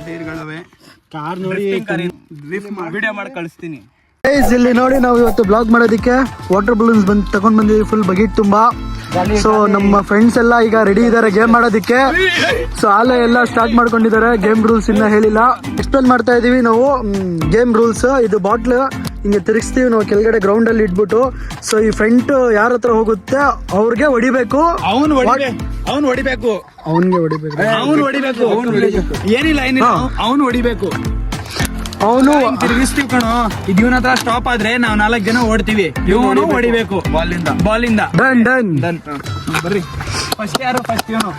ಟೈರ್ಗಳವೆ car ನೋಡಿ video ಮಾಡಿ ಕಳಿಸ್ತೀನಿ. ಇಲ್ಲಿ ನೋಡಿ ನಾವು ಇವತ್ತು ಬ್ಲಾಗ್ ಮಾಡೋದಕ್ಕೆ ವಾಟರ್ ಬಲೂನ್ಸ್ ತಗೊಂಡ್ ಬಂದಿದ್ದೀವಿ ಫುಲ್ ಬಕೆಟ್ ತುಂಬಾ. ಸೊ ನಮ್ಮ ಫ್ರೆಂಡ್ಸ್ ಎಲ್ಲ ಈಗ ರೆಡಿ ಇದಾರೆ ಗೇಮ್ ಮಾಡೋದಕ್ಕೆ. ಸೊ ಆಲೆ ಎಲ್ಲ ಸ್ಟಾರ್ಟ್ ಮಾಡ್ಕೊಂಡಿದ್ದಾರೆ. ಗೇಮ್ ರೂಲ್ಸ್ ಇನ್ನ ಹೇಳಿಲ್ಲ, ಎಕ್ಸ್ಪ್ಲೇನ್ ಮಾಡ್ತಾ ಇದೀವಿ ನಾವು. ಗೇಮ್ ರೂಲ್ಸ್ ಇದು ಬಾಟ್ಲ್ ಹಿಂಗೆ ತಿರುಗಿಸ್ತೀವಿ ನಾವು ಕೆಳಗಡೆ ಗ್ರೌಂಡ್ ಅಲ್ಲಿ ಇಟ್ಬಿಟ್ಟು. ಸೊ ಈ ಫ್ರಂಟ್ ಯಾರ ಹತ್ರ ಹೋಗುತ್ತೆ ಅವ್ರಿಗೆ ಹೊಡಿಬೇಕು. ಅವ್ನು ಹೊಡಿಬೇಕು ಏನಿಲ್ಲ ಅವ್ನು ಹೊಡಿಬೇಕು. ಅವನು ತಿರುಗಿಸ್ತೀವಿ ಕಣೋ. ಇದು ಇವನ ಹತ್ರ ಸ್ಟಾಪ್ ಆದ್ರೆ ನಾವು 4 ಜನ ಓಡ್ತೀವಿ. ಇವನು ಹೊಡಿಬೇಕು ಬಾಲಿಂದ. Done done done. ಬರ್ರಿ ಫಸ್ಟ್ ಯಾರು ಫಸ್ಟ್ ಇವನು.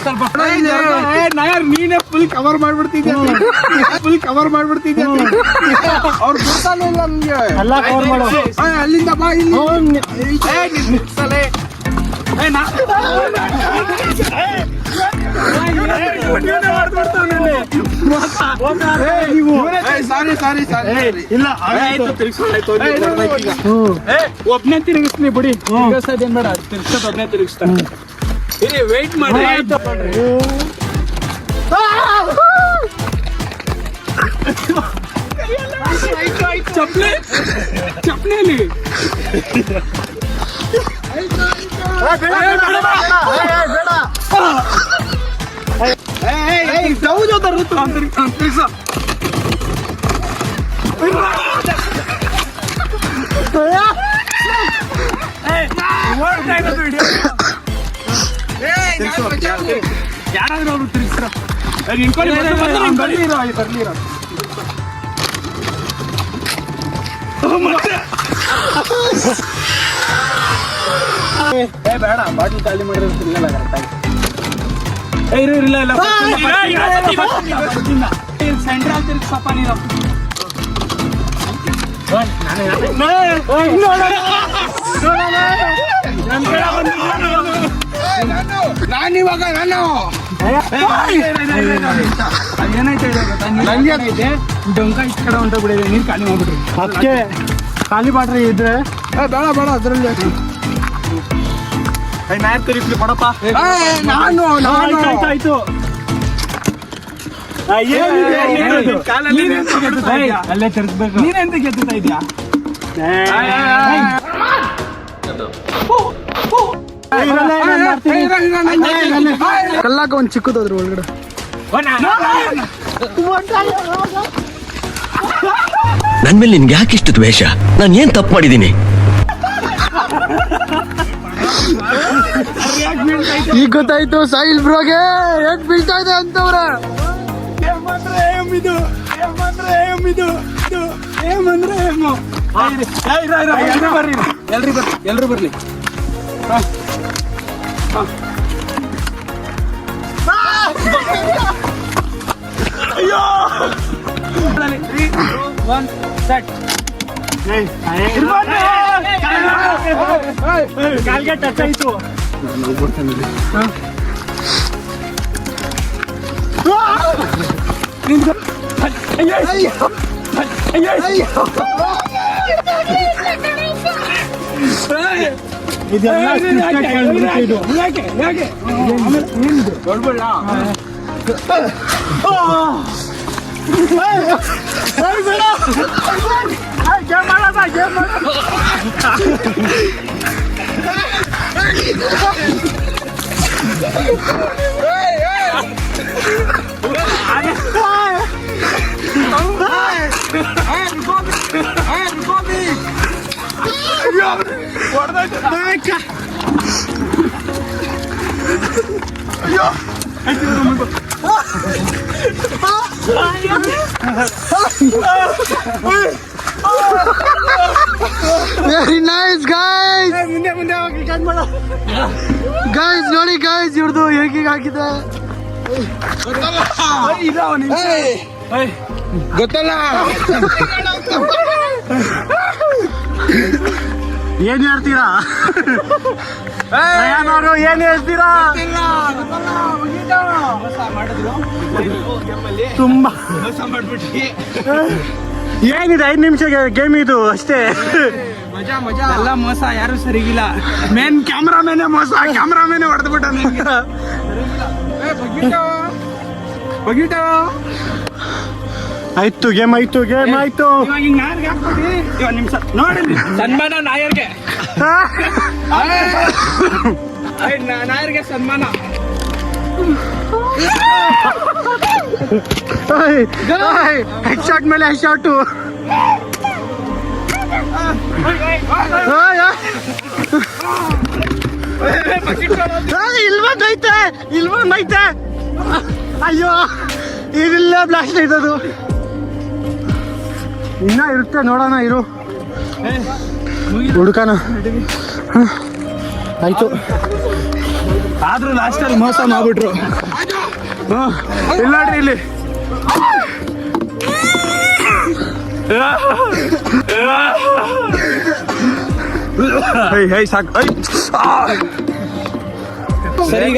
ಸ್ವಲ್ಪ ನೀನೇ ಫುಲ್ ಕವರ್ ಮಾಡ್ಬಿಡ್ತಿದ್ದೆ. ಅವ್ರು ಗುರ್ತಾನೆ ಇಲ್ಲ ನಮ್ಗೆ. ಅಲ್ಲಿಂದ ಬಾ ಇಲ್ಲಿ. ಒಬ್ನೇ ತಿರುಗಿಸ್ತೀನಿ ಬಿಡಿ. ತಿರ್ಗಿಸೋದೇನ್ ಬೇಡ, ತಿರ್ಗಿಸೋದು ಒಬ್ನೇ ತಿರುಗಿಸ್ತಾನೆ. ವೇಟ್ ಮಾಡಿ. ಚಪ್ಲಿ ಯಾರಾದ್ರೂ ಅವರು ತಿರುಗಿಸ್ತಾರ. ಬರ್ಲಿರೋ ಬೇಡ, ಬಾಟಲ್ ಖಾಲಿ ಮಾಡಿರೋದಿಲ್ಲ ಕರೆಕ್ಟಾಗಿ. ಇಲ್ಲ ಸೆಂಟ್ರಲ್ ತಿರುಗಿಸಪ್ಪ ನೀನು. ನಾನಿವಾಗ ಏನಾಯ್ತು ಡೊಂಕ ಇಷ್ಟ ಕಡೆ ಹೊಂಟೋಗ್ಬಿಡಿದೆ. ನೀರು ಖಾಲಿ ಮಾಡ್ಬಿಟ್ರಿ. ಅದಕ್ಕೆ ಖಾಲಿ ಬಾಟ್ರಿ ಇದ್ರೆ ಬೇಡ ಅದರಲ್ಲಿ ನಾಯಕ್ ತಿರುಗಿಸ್ಲಿ ಕೊಡಪ್ಪ. ಆಯ್ತು ಅಲ್ಲೇ ತಿರ್ಸ್ಬೇಕು. ನೀನೆಂತ ಗೆದ್ದುತ್ತಾ ಇದ್ಯಾ? ಕಲ್ಲಾಕ ಒಂದ್ ಚಿಕ್ಕದಾದ್ರು ಒಳಗಡೆ. ನನ್ ಮೇಲೆ ನಿನ್ಗೆ ಯಾಕೆ ಇಷ್ಟು ದ್ವೇಷ? ನಾನು ಏನ್ ತಪ್ಪು ಮಾಡಿದ್ದೀನಿ? ಈಗ ಗೊತ್ತಾಯ್ತು ಸಾಹಿಲ್ ಬ್ರೋಗೆ ಹೇಗ್ ಬೀಳ್ತಾ ಇದೆ ಅಂತವ್ರೆ. ಎಲ್ರು ಬರ್ಲಿ. ಅಯ್ಯೋ ಕಾಲ್ಗೆ ಟಚ್ ಆಯ್ತು. Very nice guys. ಗಾಯ್ಸ್ ನೋಡಿ ಗಾಯ್ಸ್ ಇವ್ರದ್ದು ಹೇಗೆ ಹಾಕಿದೆ ಗೊತ್ತಲ್ಲ. ಏನ್ ಹೇಳ್ತೀರಾ? ಏನ್ ಹೇಳ್ತೀರಾ? ತುಂಬಾ ಮೋಸ ಮಾಡ್ಬಿಟ್ಟು ಏನಿದೆ 5 ನಿಮಿಷ ಗೇಮ್ ಇದು ಅಷ್ಟೇ. ಮಜಾ ಮಜಾ ಎಲ್ಲ ಮೋಸ, ಯಾರು ಸರಿಗಿಲ್ಲ. ಮೇನ್ ಕ್ಯಾಮ್ರಾಮೇನೆ ಮೋಸ, ಕ್ಯಾಮ್ರಾಮೇನೆ ಹೊಡೆದ್ಬಿಟ್ಟ. ಆಯ್ತು ಗೇಮ್ ಆಯ್ತು ಇವಾಗ ಹಿಂಗ್ ನಾಯರ್ಗೆ ಹಾಕ್ಬಿಡಿ. ಇವಾಗ ನಿಮಿಷ ನೋಡಿ, ಸನ್ಮಾನ ನಾಯರ್ಗೆ. ನಾಯರ್ಗೆ ಸನ್ಮಾನ. ಹೆಡ್ ಶಾಟ್ ಮೇಲೆ ಹೆಡ್ ಶಾಟು. ಇಲ್ವಂದೈತೆ. ಅಯ್ಯೋ ಇದಿಲ್ಲ, ಬ್ಲಾಸ್ಟ್ ಐತದು. ಇನ್ನ ಇರುತ್ತೆ, ನೋಡೋಣ ಇರು, ಹುಡುಕನ. ಆಯ್ತು, ಆದ್ರೂ ಲಾಸ್ಟ್ ಅಲ್ಲಿ ಮೋಸ ಮಾಡ್ಬಿಟ್ರು. ಇಲ್ಲ ನೋಡ್ರಿ ಇಲ್ಲಿ. ಸಾಕು. ಸರಿ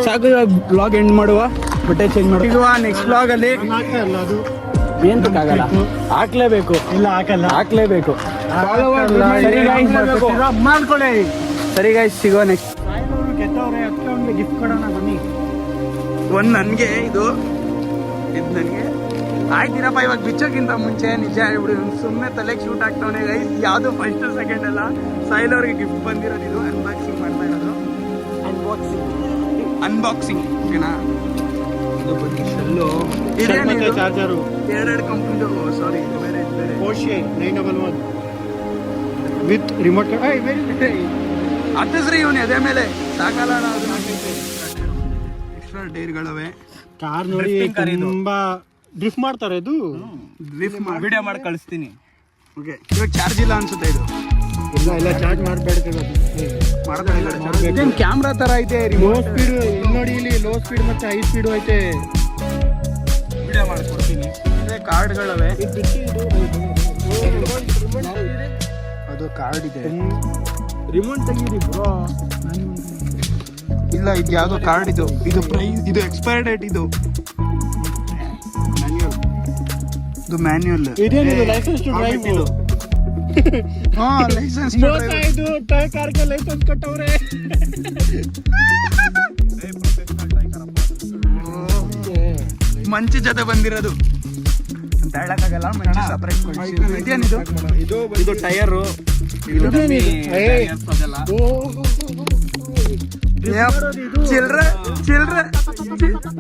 ಸಾಕು, ಬ್ಲಾಗ್ ಎಂಡ್ ಮಾಡುವ. ಬಟ್ಟೆ ಚೇಂಜ್ ಮಾಡುವ. ನೆಕ್ಸ್ಟ್ ಬ್ಲಾಗ್ ಅಲ್ಲಿ ಏನ್ಬೇಕಾಗಲ್ಲ, ಹಾಕ್ಲೇಬೇಕು. ಇಲ್ಲ ಹಾಕ್ಲೇಬೇಕು. ಮಾಡ್ಕೊಳ್ಳಿ. ಸರಿ ಗೈಸ್, ಸಿಗೋ ನೆಕ್ಸ್ಟ್. ಗೆದ್ದವ್ರೆ, ಅದಕ್ಕೆ ಗಿಫ್ಟ್ ಕೊಡೋಣ ಬನ್ನಿ. ಒಂದು ನನಗೆ ಇದು ನನಗೆ ಆಯ್ತಿರಪ್ಪ. ಇವಾಗ ಬಿಚ್ಚೋಕ್ಕಿಂತ ಮುಂಚೆ ನಿಜ ಹೇಳ್ಬಿಡಿ, ಸುಮ್ಮನೆ ತಲೆಗೆ ಶೂಟ್ ಆಗ್ತಾವನೆ ಗೈಸ್. ಯಾವುದು ಫಸ್ಟ್ ಸೆಕೆಂಡ್ ಅಲ್ಲ, ಸಾಯಿಲ್ ಅವ್ರಿಗೆ ಗಿಫ್ಟ್ ಬಂದಿರೋದು. ಇದು ಅನ್ಬಾಕ್ಸಿಂಗ್ ಮಾಡ್ತಾ ಇರೋದು. ಅನ್ಬಾಕ್ಸಿಂಗ್ ಓಕೆನಾ. ಇದು ಬಂದು ಶೆಲ್ಲು, ಚಾರ್ಜರು, ಎರಡೆರಡು ಕಂಪ್ನಿದು. ಸಾರಿ, ಬೇರೆ Porsche 911 ವಿತ್ ರಿಮೋಟ್. ಹತ್ತಿಸ್ರಿ ಇವನು ಎದೆ ಮೇಲೆ ಸಾಕಲ್ಲ. ಎಕ್ಸ್ಟ್ರಾ ಟೈರ್ಗಳವೆ. ಕಾರ್ ನೋಡಿ ತುಂಬಾ ಡ್ರಿಫ್ಟ್ ಮಾಡ್ತಾರೆ. ಇದು ವಿಡಿಯೋ ಮಾಡಿ ಕಳಿಸ್ತೀನಿ. ಓಕೆ, ಇವಾಗ ಚಾರ್ಜ್ ಇಲ್ಲ ಅನ್ಸುತ್ತೆ ಇದು. ಇಲ್ಲ ಚಾರ್ಜ್ ಮಾಡಬೇಡ. ಇದೇನು ಕ್ಯಾಮ್ರಾ ತರ ಐತೆ. ಲೋ ಸ್ಪೀಡ್ ನೋಡಿ, ಇಲ್ಲಿ ಲೋ ಸ್ಪೀಡ್ ಮತ್ತೆ ಹೈ ಸ್ಪೀಡ್ ಐತೆ. ವಿಡಿಯೋ ಮಾಡ್ಕೊಡ್ತೀನಿ. ಇದೇ ಕಾರ್ಡ್ಗಳವೆ. ಅದು ಕಾರ್ಡ್ ಇದೆ. ರಿಮೋಟ್ ತೆಗೀರಿ ಬ್ರೋ. ಇಲ್ಲ, ಇದು ಯಾವ್ದೋ ಕಾರ್ಡ್. ಇದು ಪ್ರೈಸ್, ಇದು ಎಕ್ಸ್ಪೈರ್ ಡೇಟ್. ಇದು ಮ್ಯಾನ್ಯುಯಲ್. ಇದೇನಿದು ಲೈಸೆನ್ಸ್ ಟು ಡ್ರೈವ್. ಹಾ, ಲೈಸೆನ್ಸ್ ಇದು ಕಾರ್ಗೆ ಲೈಸೆನ್ಸ್ ಕೊಟ್ಟವ್ರೆ. ಮಂಚಿ ಜೊತೆ ಬಂದಿರೋದು ಅಂತ ಹೇಳಕ್ಕಾಗಲ್ಲ. ಮಂಚಿ ಸಪರೇಟ್. ಇದು ಟೈರು.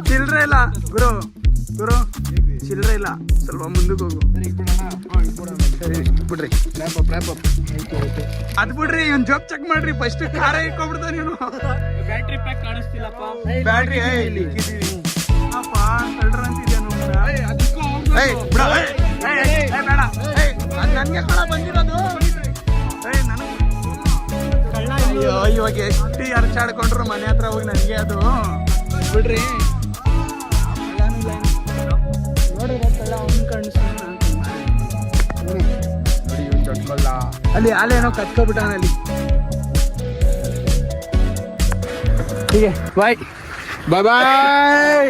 ಚಿಲ್ರೆ ಇಲ್ಲ ಗುರು, ಚಿಲ್ರೆ ಇಲ್ಲ. ಸ್ವಲ್ಪ ಮುಂದಕ್ಕೆ ಹೋಗು. ಬಿಡ್ರಿ, ಅದ್ ಬಿಡ್ರಿ. ಇವ್ನ್ ಜೋಕ್ ಚೆಕ್ ಮಾಡ್ರಿ ಫಸ್ಟ್. ಕಾರ ಇಟ್ಕೊಂಡ್ಬಿಡ್ತಾನೆ ಇವನು. Battery pack ಕಾಣಿಸ್ತಿಲ್ಲಪ್ಪ. ಬ್ಯಾಟ್ರಿ ಅಪ್ಪ ಕಳ್ರ ಅಂತಿದ್ಯಾ ನನ್ಗೆ ಕಳ ಬಂದಿರೋದು. ಅಯ್ಯೋ, ಇವಾಗ ಎಷ್ಟು ಅರ್ಚಾಡ್ಕೊಂಡ್ರು ಮನೆ ಹತ್ರ ಹೋಗಿ ನನಗೆ ಅದು ಬಿಡ್ರಿ. ಅಲ್ಲಿ ಅಲ್ಲೇನೋ ಕತ್ಕೊಬಿಟ್ಟಾನ ಅಲ್ಲಿ. ಹೀಗೆ ಬಾಯ್ ಬಾಯ್ ಬಾಯ್.